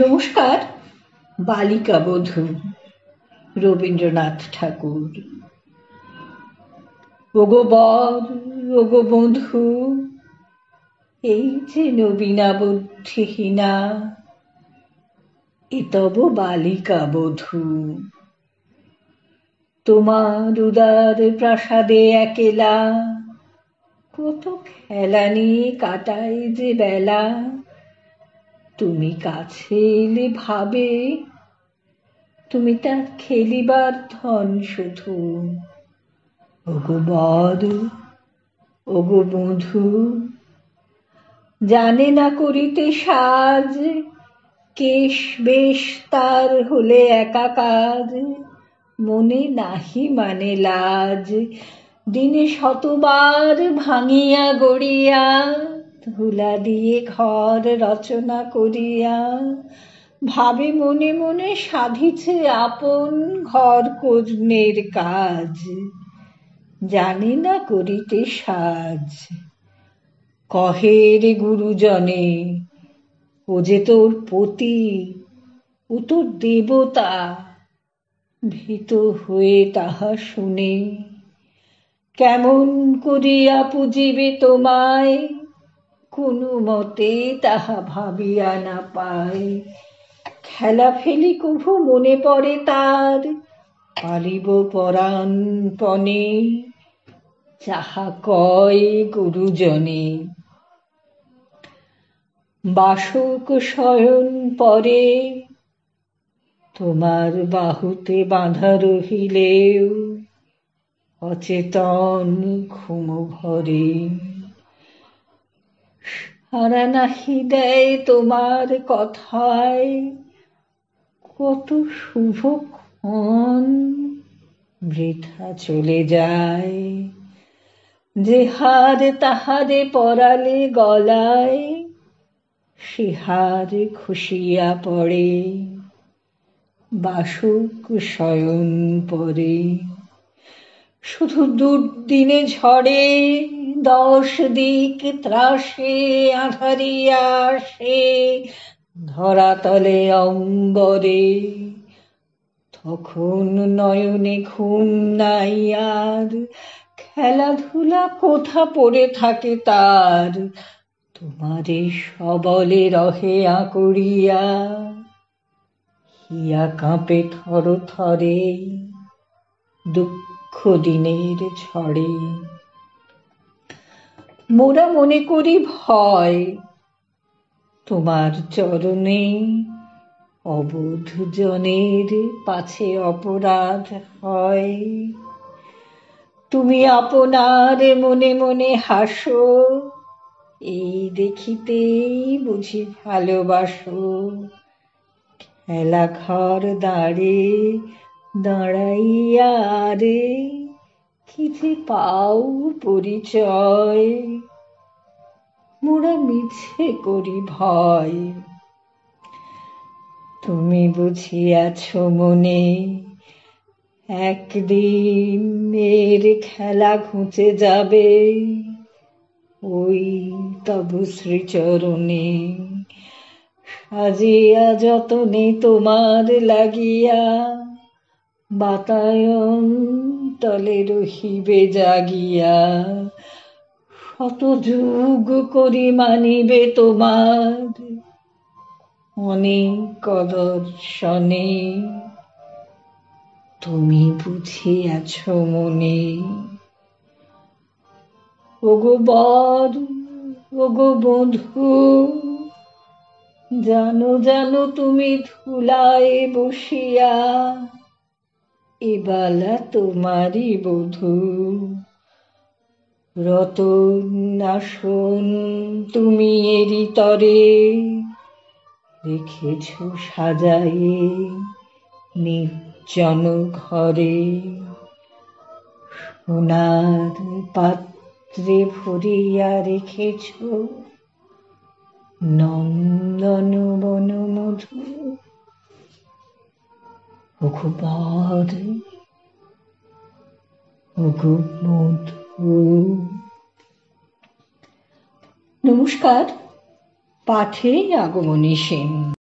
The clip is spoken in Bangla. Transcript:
নমস্কার। বালিকা বধূ, রবীন্দ্রনাথ ঠাকুর। ওগো বর, ওগো বধূ, এই যে নবীনা বুদ্ধিহীনা, এ তব বালিকা বধূ। তোমার উদার প্রাসাদে একেলা কত খেলা নিয়ে কাটাই যে বেলা। তুমি কাছে এলে ভাবে তুমি তার খেলিবার ধন শুধু। ওগো বর, ওগো বধূ, জানে না করিতে সাজ, কেশ বেশ তার হলে একাকার, মনে নাহি মানে লাজ। দিনে শতবার ভাঙিয়া গড়িয়া, ধুলা দিয়ে ঘর রচনা করিয়া, ভাবে মনে মনে সাধিছে আপন ঘর কর্ণের কাজ। জানে না করিতে সাজ। কহে রে গুরুজনে, ও যে তোর পতি, ও তোর দেবতা। ভীত হয়ে তাহা শুনে, কেমন করিয়া পুজিবে তোমায়, কোনো মতে তাহা ভাবিয়া না পায়। খেলা ফেলি কভু মনে পড়ে তার, পারিব পরাণপণে যাহা কয় গুরুজনে। বাসক শয়ন পরে তোমার বাহুতে বাঁধা রহিলেও, অচেতন ঘুম ভরে। সাড়া নাহি দেয় তোমার কথায়, কত শুভক্ষণ বৃথা চলে যায়। যে হার তাহারে পরালে গলায়, সে হার খুশিয়া পড়ে বাসক শয়ন পরে। শুধু দুর্দিনে ঝড়ে 10 দিক ত্রাসে আঁধারিয়া আসে ধরাতলে অম্বরে। তখন নয়নে ঘুম নাই আর, খেলাধুলা কোথা পড়ে থাকে তার। তোমারে সবলে রহে আঁকড়িয়া, হিয়া কাঁপে থর থরে দুঃখ দিনের ঝড়ে। মোরা মনে করি ভয় তোমার চরণে, অবোধ জনের পাছে অপরাধ হয়। তুমি আপনার মনে মনে হাসো, এই দেখিতেই বুঝি ভালোবাসো। খেলা ঘর দাঁড়ে দাঁড়াইয়া রে, কি যে পাও পরিচয়। মোরা মিছে করি ভয়। তুমি বুঝিয়াছ মনে, একদিন এর খেলা ঘুচে যাবে, ওই তব শ্রীচরণে। সাজিয়া যতনে তোমার লাগিয়া, বাতায়ন তলে রহিবে জাগিয়া। শত যুগ করি মানিবে তোমার, অনেক দর্শনে। তুমি বুঝিয়াছ মনে। ওগো বর, ওগো বধূ, জানো জানো তুমি ধুলায় বসিয়া, এবালা তোমারই বধূ। রতন আসন তুমি এরি তরে, রেখেছ সাজায়ে নির্জন ঘরে। সোনার পাত্রে ভরিয়া রেখেছ নন্দন বন মধু। ওগো বর, ওগো বধূ। নমস্কার। পাঠে আগমনী সেন।